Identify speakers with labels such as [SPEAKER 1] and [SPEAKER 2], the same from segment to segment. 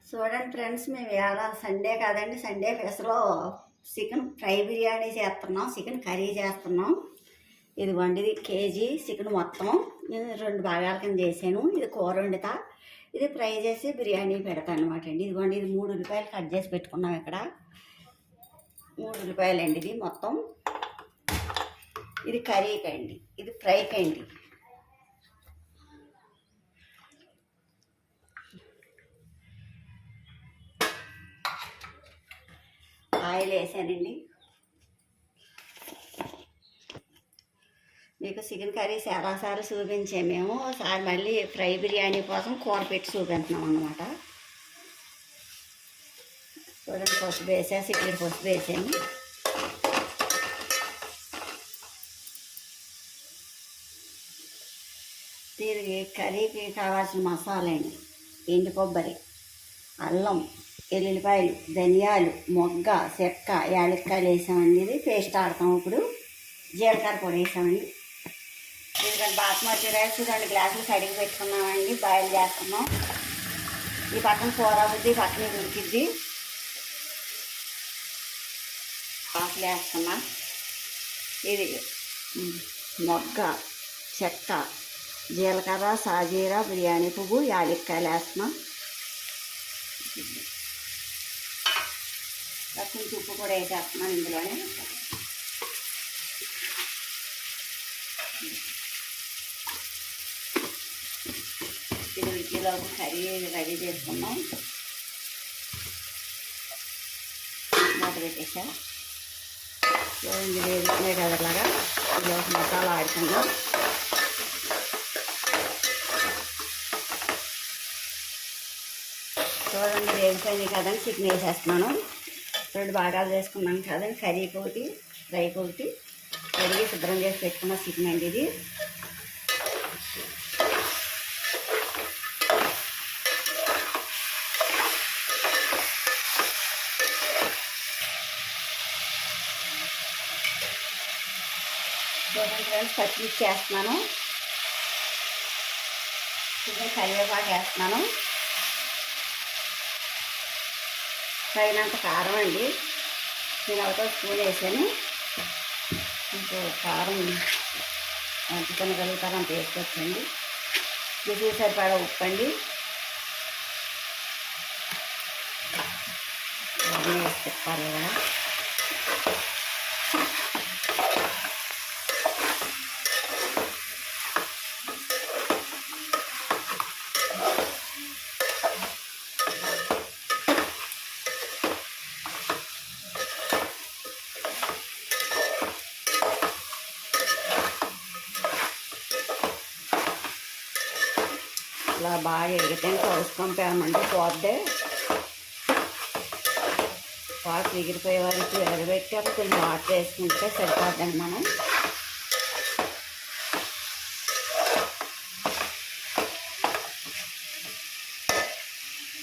[SPEAKER 1] చూడండి ఫ్రెండ్స్, మేము ఇవాళ సండే కాదండి, సండే ఫెస్లో చికెన్ ఫ్రై బిర్యానీ చేస్తున్నాం, చికెన్ కర్రీ చేస్తున్నాం. ఇదిగోండి, ఇది కేజీ చికెన్ మొత్తం రెండు భాగాల కింద చేసాను. ఇది కూర వండుతా, ఇది ఫ్రై చేసి బిర్యానీ పెడతాను అనమాట అండి. ఇదిగోండి, ఇది 3 ఉల్లిపాయలు కట్ చేసి పెట్టుకున్నాం. ఇక్కడ 3 ఉల్లిపాయలు అండి ఇది మొత్తం. ఇది కర్రీకి అండి, ఇది ఫ్రైకి అండి. ఆయిల్ వేసానండి. మీకు చికెన్ కర్రీ చాలాసార్లు చూపించాము మేము. ఒకసారి మళ్ళీ ఫ్రై బిర్యానీ కోసం కూర పెట్టి చూపించినాం అన్నమాట. చూడండి, పసుపు వేసేసి ఇక్కడ పసుపు వేసాను. దీనికి కర్రీకి కావాల్సిన మసాలా అండి: ఎండు కొబ్బరి, అల్లం, ఎల్లుల్లిపాయలు, ధనియాలు, మొగ్గ, చెక్క, యాలక్కాయలు వేసామండి. ఇది పేస్ట్ ఆడతాం. ఇప్పుడు జీలకర్ర పొడి వేసామండి. ఎందుకంటే బాస్మతి రైస్ 2 గ్లాసులు కడిగి పెట్టుకున్నామండి, బాయిల్ చేస్తున్నాం. ఈ పక్కన కూర అవుద్ది, పక్కన ఉడికిద్ది. ఆకులు వేస్తున్నా. ఇది మొగ్గ, చెక్క, జీలకర్ర, సాజీరా, బిర్యానీ పువ్వు, యాలక్కాయలు వేస్తున్నాం. కొంచెం ఉప్పు కూడా వేసేస్తున్నాను ఇందులోనే. ఇది ఉడికేలోపు కర్రీ రెడీ చేసుకున్నాం. మూత పెట్టేసా. ఇది వేసుకునే కదలాగా ఇది ఒక మసాలా ఆడుకుందాం. చూడండి, వేగిపోయింది కదండి, చికెన్ వేసేస్తున్నాను. 2 భాగాలు వేసుకున్నాం కదండి, కర్రీకి ఒకటి, ఫ్రైకి ఒకటి. కడిగి శుభ్రం చేసి పెట్టుకున్న చికెన్ అండి ఇది. చూడండి ఫ్రెండ్స్, పచ్చిమిర్చి వేస్తున్నాను. చికెన్ కరివేపాకు వేస్తున్నాను. తగినంత కారం అండి, నేను ఒకటో స్పూన్ వేసాను. ఇంకో కారం ఎంత తినగలుగుతారో అంత వేసుకోవచ్చండి. రుచికి సరిపడా ఉప్పు అండి. ఇవన్నీ వేసి తిప్పాలి కదా. ఇలా బాగా ఎగితే కోసుకుంటామండి. పోతే పాటు ఎగిరిపోయే వరకు ఎగరబెట్టి కొంచెం వాటర్ వేసుకుంటే సరిపోద్దండి. మనం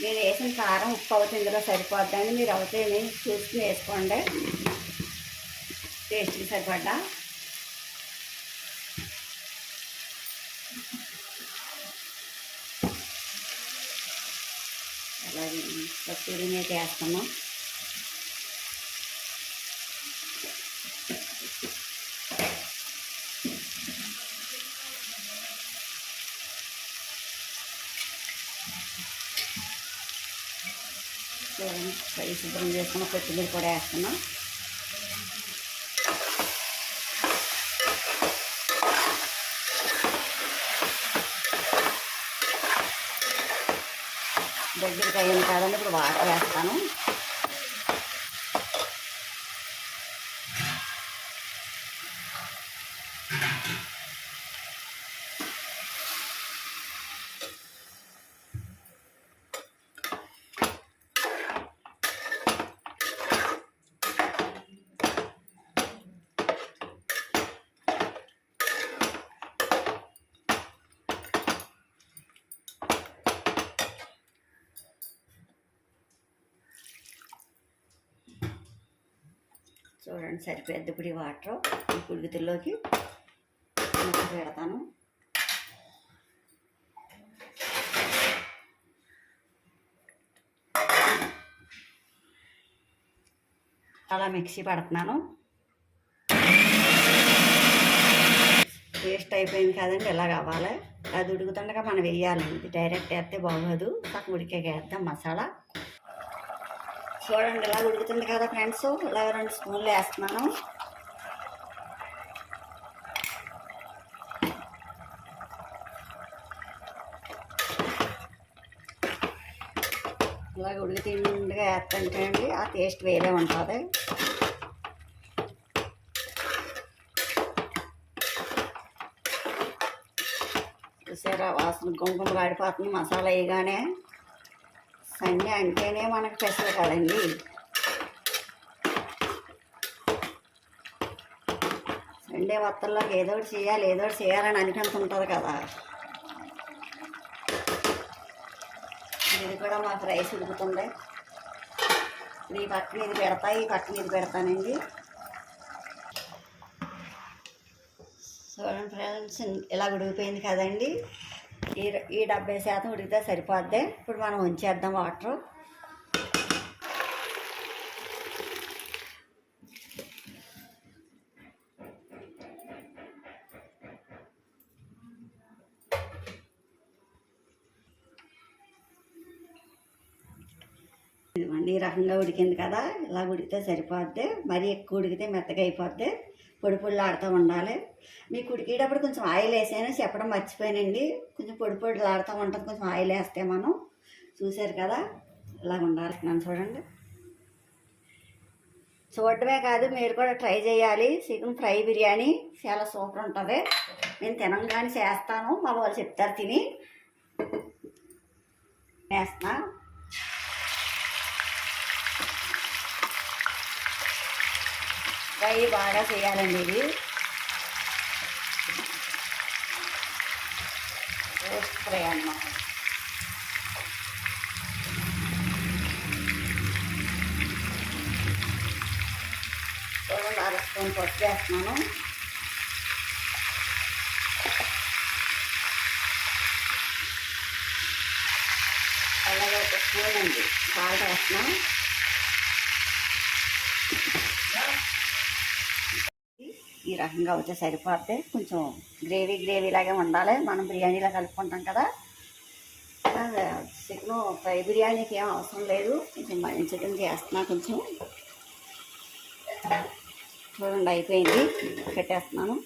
[SPEAKER 1] నేను వేసిన కారం ఉప్పు అవుతుంది, ఇందులో సరిపోద్దండి. మీరు అవుతే చూసుకుని వేసుకోండి, టేస్ట్కి సరిపడ్డా. అలాగే కస్తూరి మేతి వేస్తున్నాం. చూడండి, ఫ్రై శుభ్రం చేసుకున్న కొత్తిమీర కూడా వేస్తున్నాం. దగ్గరికి అయ్యింది కాదండి, ఇప్పుడు వాటర్ వేస్తాను. చూడండి, సరిపోద్ది. ఇప్పుడు ఈ వాటర్ ఈ కుడితిలోకి పెడతాను. అలా మిక్సీ పడుతున్నాను. పేస్ట్ అయిపోయింది కదండి, ఇలా కావాలి. అది ఉడుకుతుండగా మనం వేయాలండి, డైరెక్ట్ వేస్తే బాగోదు. పక్కన ఉడికాక వేద్దాం మసాలా. చూడండి ఇలా ఉడుకుతుంది కదా ఫ్రెండ్స్, ఇలా 2 స్పూన్లు వేస్తున్నాను. ఇలా ఉడికితుండగా వేస్తుంటే అండి ఆ టేస్ట్ వేరే ఉంటుంది. చూసారా వాసన గుంగుమలాడిపోతుంది మసాలా వేయగానే. సండే అంటేనే మనకు స్పెషల్ కదండి. సండే వత్తల్లోకి ఏదో ఒకటి చేయాలని అనిపించుంటుంది కదా. ఇది కూడా మాకు రైస్ ఉడుకుతుంది. ఈ పక్కన ఇది పెడతా, ఈ పక్కన ఇది పెడతానండి. చూడండి ఫ్రెండ్స్, ఇలా ఉడికిపోయింది కదండి. ఈ 70% ఉడికితే సరిపోద్ది. ఇప్పుడు మనం ఉంచేద్దాం వాటర్. ఇదిగోండి, ఈ రకంగా ఉడికింది కదా, ఇలా ఉడికితే సరిపోద్ది. మరీ ఎక్కువ ఉడికితే మెత్తగా అయిపోద్ది. పొడి పొడిలాడుతూ ఉండాలి. మీకు ఉడికేటప్పుడు కొంచెం ఆయిల్ వేసాను, చెప్పడం మర్చిపోయానండి. కొంచెం పొడి పొడిలాడుతూ ఉంటుంది కొంచెం ఆయిల్ వేస్తే మనం. చూసారు కదా, ఇలా ఉండాలి. నన్ను చూడండి. చూడటమే కాదు, మీరు కూడా ట్రై చేయాలి. చికెన్ ఫ్రై బిర్యానీ చాలా సూపర్ ఉంటుంది. నేను తినంగానే చేస్తాను, మా వాళ్ళు చెప్తారు తిని. వేస్తున్నా. ఫ్రై బాగా చేయాలండి. ఇది రోస్ట్ ఫ్రై అన్నమాట. చూడండి, 1/2 స్పూన్ పసుపు వేస్తున్నాను. అలాగే 1 స్పూన్ అండి సాల్ట్ వేస్తున్నాను. ఈ రకంగా వచ్చే సరిపోతే కొంచెం గ్రేవీలాగే ఉండాలి. మనం బిర్యానీలో కలుపుకుంటాం కదా. చికెన్ ఫ్రై బిర్యానీకి ఏం అవసరం లేదు. కొంచెం చికెన్ చేస్తున్నా. కొంచెం చూడండి, అయిపోయింది. పెట్టేస్తున్నాను.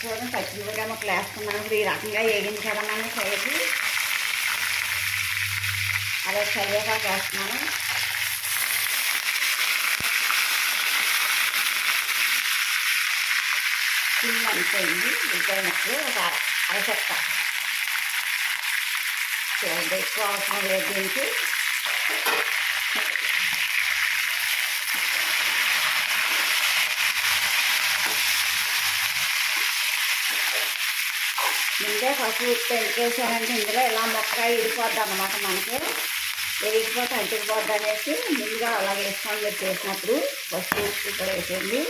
[SPEAKER 1] చూడండి, పచ్చిమిరపకాయ ముక్కలు వేస్తున్నాను. ఇప్పుడు ఈ రకంగా వేగింది కదా మనం ఫ్రైకి. అలా కరివేపాకు వేస్తున్నాను. చిన్న అయిపోయింది. ఉల్లిపాయ ముక్కలు ఒక అరచెక్క. చూడండి, ఎక్కువ అవసరం లేదు దీనికి. ముందే పసుపు ఉప్పు ఎంకేసానంటే ఇందులో ఇలా మొక్క ఇడిపోద్ది అన్నమాట. మనకి వేగిపోతే అంటుకుపోద్ది అనేసి ముందుగా అలా వేసుకోండి. మీరు చేసినప్పుడు పసుపు ఉప్పు కూడా వేసేయండి.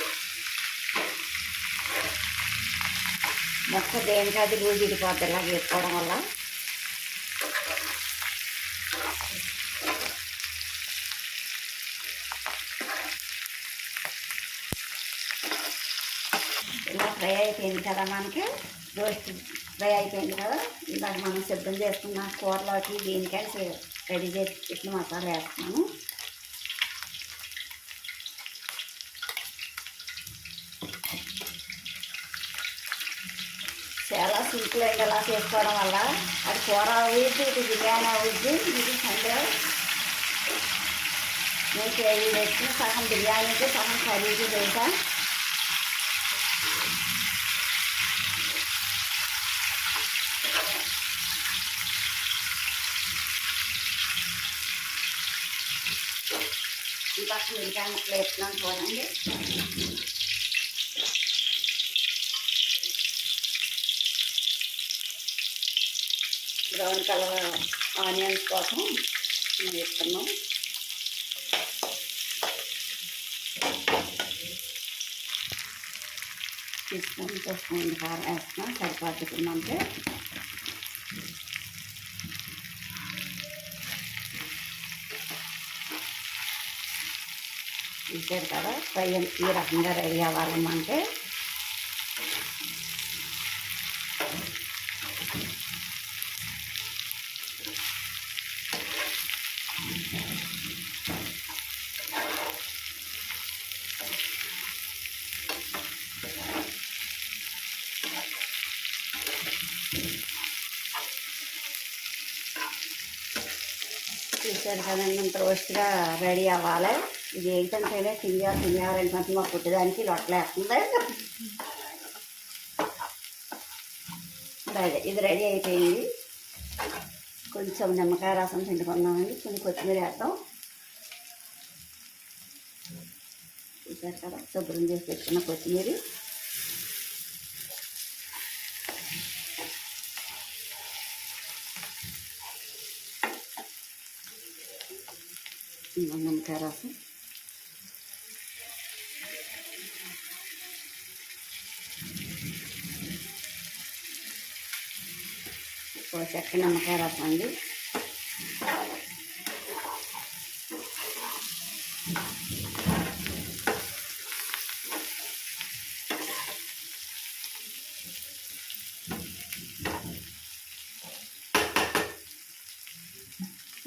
[SPEAKER 1] మొక్క దేనికి అది లూజ్ ఇడిపోద్ది ఇలా వేసుకోవడం వల్ల. ఇలా ఫ్రై అయిపోయింది కదా, మనకి రోస్ట్ ఫ్రై అయిపోయింది కదా. ఇందాక మనం సిద్ధం చేసుకున్న కూరలోకి దీనికైనా రెడీ చేసి పెట్టిన మసాలా వేస్తున్నాను. చాలా సింపుల్ అయింది అలా చేసుకోవడం వల్ల. అది కూర అవుద్ది, ఇది బిర్యానీ అవుద్ది. ఇది సండే నేను కేజీ తెచ్చి సగం బిర్యానీకి సగం కర్రీకి చేసా. ఇంకా ఉల్లిపాయ ముక్కలు వేస్తున్నాను. చూడండి, బ్రౌన్ కలర్ ఆనియన్స్ కోసం వేస్తున్నాం. తీసుకొని చూసుకోండి, కారం వేస్తున్నాం. సరిపోతుందంటే చూసారు కదా ఫ్రై ఈ రకంగా రెడీ అవ్వాలమ్మంటే చూసారు కదండి ఇంత రోస్ట్గా రెడీ అవ్వాలి. ఇది ఏంటంటే తినేయాలంటే మా పుట్టడానికి లొట్టలేస్తుంది. ఇది రెడీ అయిపోయింది. కొంచెం నిమ్మకాయ రసం పిండుకున్నామండి, కొన్ని కొత్తిమీర వేద్దాం. చూసారు కదా శుభ్రం చేసి పెట్టుకున్న కొత్తిమీర. నిమ్మకాయ రసం చెక్క నిమ్మకాయ రసం అండి.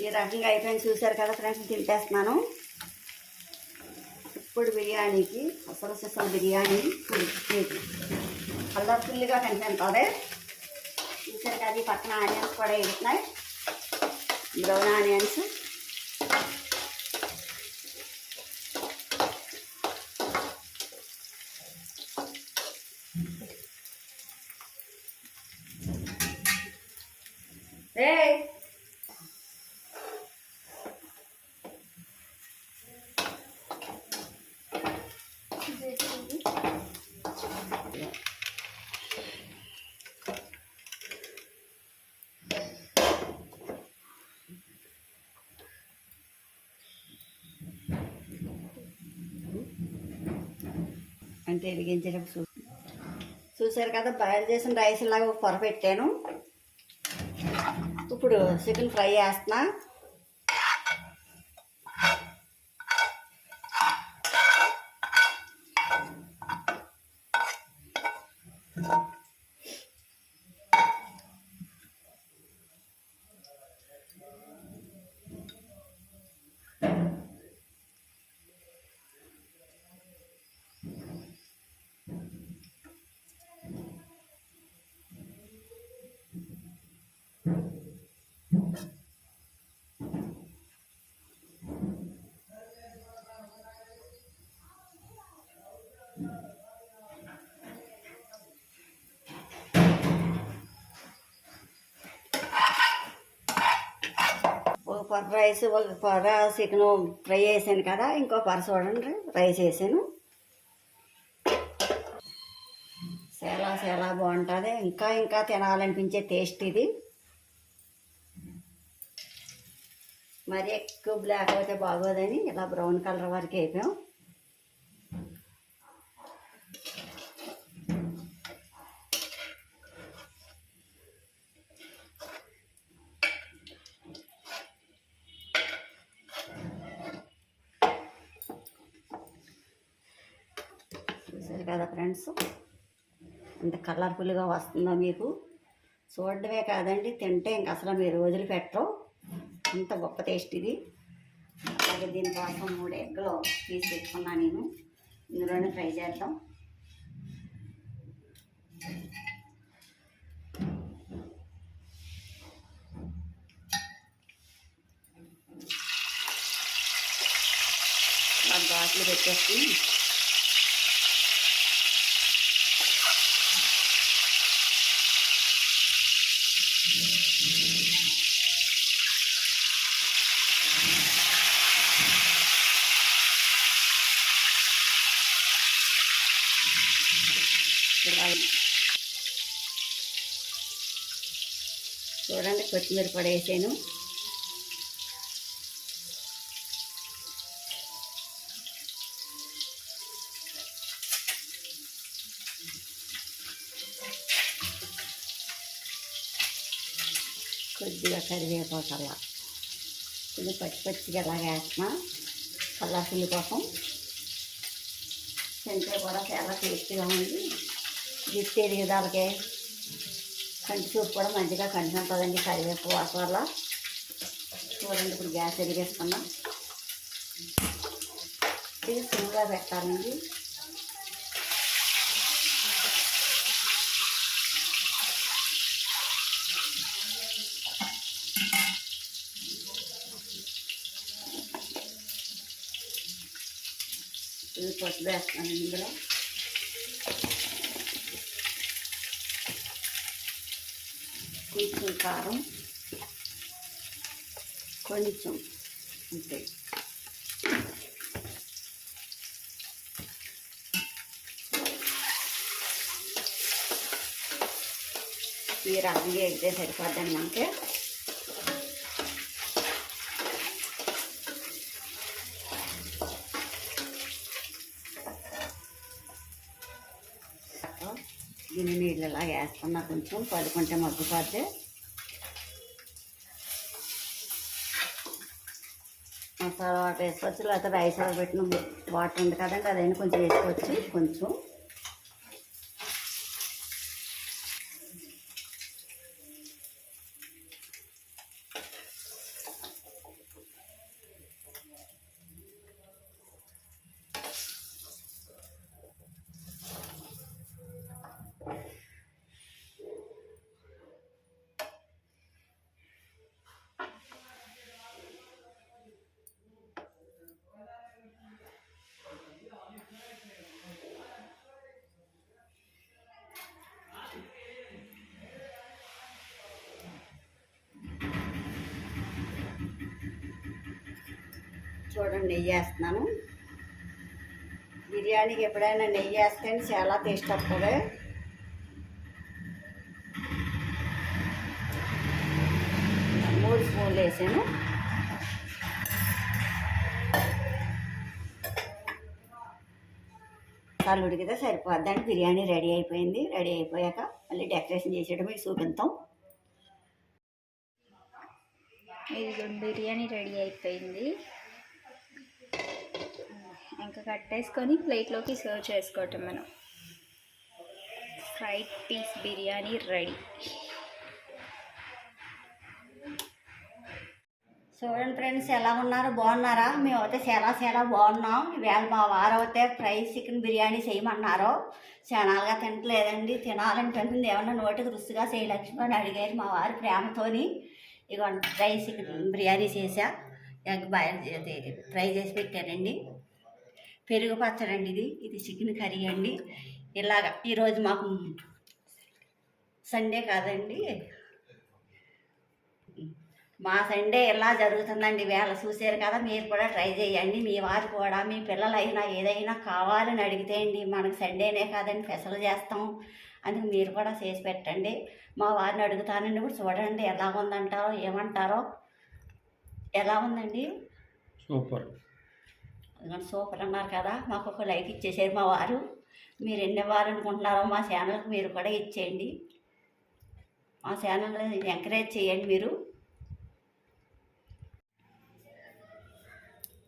[SPEAKER 1] ఈ రకంగా అయిపోయింది. చూసారు కదా ఫ్రెండ్స్, తింటేస్తున్నాను. ఇప్పుడు బిర్యానీకి అసలు బిర్యానీ కలర్ఫుల్గా కనిపిస్తుంది. చూసారు కదా పక్కన ఆనియన్స్ కూడా వేస్తున్నాయి, బ్రౌన్ ఆనియన్స్. అంటే వెలిగించేటప్పుడు చూసారు కదా బాయిల్ చేసిన రైస్ లాగా పొర పెట్టాను. ఇప్పుడు చికెన్ ఫ్రై చేస్తున్నా. ఒక పొర రైస్, ఒక పొర చికెన్ ఫ్రై చేసాను కదా, ఇంకో పొర చూడండి రైస్ వేసాను. చాలా బాగుంటుంది. ఇంకా తినాలనిపించే టేస్ట్ ఇది. మరి ఎక్కువ బ్లాక్ అయితే బాగోదని ఇలా బ్రౌన్ కలర్ వరకు వేపాం. చూసారు కదా ఫ్రెండ్స్, ఎంత కలర్ఫుల్గా వస్తుందో. మీకు చూడడమే కాదండి, తింటే ఇంక అసలు మీరు రోజులు పెట్టరు, అంత గొప్ప టేస్ట్ ఇది. అలాగే దీనికోసం 3 ఎగ్గులు తీసి పెట్టుకున్నా నేను. ఇందులోనే ఫ్రై చేద్దాం. ఘాట్లు పెట్టేసి చూడండి, కొత్తిమీర కూడా వేసాను. కొద్దిగా కరివేపాకు కొంచెం పచ్చిగా ఎలాగ వేస్తున్నా కలర్ఫుల్ కోసం. తింటే కూడా చాలా టేస్టీగా ఉంది. గిట్టి ఎదుగుదలకి కంటి చూపు కూడా మంచిగా కనిపిస్తుందండి కరివేపు వాసన వల్ల. చూడండి ఇప్పుడు గ్యాస్ వెలిగేసుకున్నాం. ఇది సిమ్గా పెట్టాలండి. ఇది పసుపు వేస్తాను ఇందులో. కొంచెం కారం, కొంచెం అంతే. ఈ రకంగా ఎగితే సరిపోద్దండి మనకి. దీన్ని నీళ్ళు ఇలా వేస్తున్నా, కొంచెం పడుకుంటే మగ్గిపోద్ది. మసాలా వాటర్ వేసుకోవచ్చు, లేకపోతే రైస్ పెట్టిన వాటర్ ఉంది కదండి అదైనా కొంచెం వేసుకోవచ్చు. కొంచెం చూడండి నెయ్యి వేస్తున్నాను. బిర్యానీకి ఎప్పుడైనా నెయ్యి వేస్తే చాలా టేస్ట్ వస్తుంది. మూడు స్పూన్లు వేసాను. చాలా ఉడికితే సరిపోద్దండి. బిర్యానీ రెడీ అయిపోయింది. రెడీ అయిపోయాక మళ్ళీ డెకరేషన్ చేసేయడం మీకు చూపిస్తాం.
[SPEAKER 2] ఇది బిర్యానీ రెడీ అయిపోయింది. ఇంకా కట్టేసుకొని ప్లేట్లోకి సర్వ్ చేసుకోవటం. మనం ఫ్రైడ్ పీస్ బిర్యానీ రెడీ.
[SPEAKER 1] చూడండి ఫ్రెండ్స్, ఎలా ఉన్నారు? బాగున్నారా? మేమైతే చాలా బాగున్నాం. ఇవాళ మా వారు అయితే ఫ్రై చికెన్ బిర్యానీ చేయమన్నారు. చాలాగా తినట్లేదండి, తినాలని తింటుంది. ఏమన్నా నోటికి రుచిగా చేయలక్ష్మి అని అడిగారు మా వారు ప్రేమతోని. ఇక ఫ్రై చికెన్ బిర్యానీ చేసా. ఎగ్ ఫ్రై చేసి పెట్టానండి. పెరుగు పచ్చడండి. ఇది చికెన్ కర్రీ అండి. ఇలాగ ఈరోజు మాకు సండే కాదండి, మా సండే ఇలా జరుగుతుందండి. వేళ చూసారు కదా, మీరు కూడా ట్రై చేయండి. మీ వారు కూడా, మీ పిల్లలైనా ఏదైనా కావాలని అడిగితే అండి, మనకు సండేనే కాదండి స్పెషల్ చేస్తాం. అందుకు మీరు కూడా చేసి పెట్టండి. మా వారిని అడుగుతానండి. ఇప్పుడు చూడండి ఎలా ఉందంటారో, ఏమంటారో. ఎలా ఉందండి?
[SPEAKER 3] సూపర్.
[SPEAKER 1] సూపర్ అన్నారు కదా. మాకు ఒక లైక్ ఇచ్చేసారు మా వారు. మీరు ఎన్ని ఇవ్వాలనుకుంటున్నారో మా ఛానల్కి మీరు కూడా ఇచ్చేయండి. మా ఛానల్ని ఎంకరేజ్ చేయండి మీరు.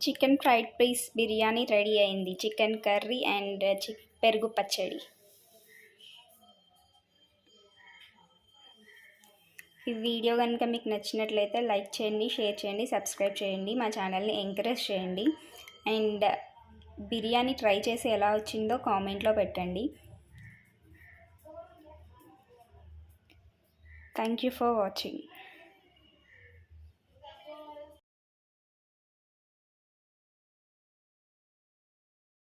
[SPEAKER 2] Chicken fried piece biryani ready అయింది. చికెన్ కర్రీ అండ్ పెరుగు పచ్చడి. ఈ వీడియో కనుక మీకు నచ్చినట్లయితే లైక్ చేయండి, షేర్ చేయండి, సబ్స్క్రైబ్ చేయండి. మా ఛానల్ని ఎంకరేజ్ చేయండి. అండ్ బిర్యానీ ట్రై చేసి ఎలా వచ్చిందో కామెంట్లో పెట్టండి. Thank you for watching.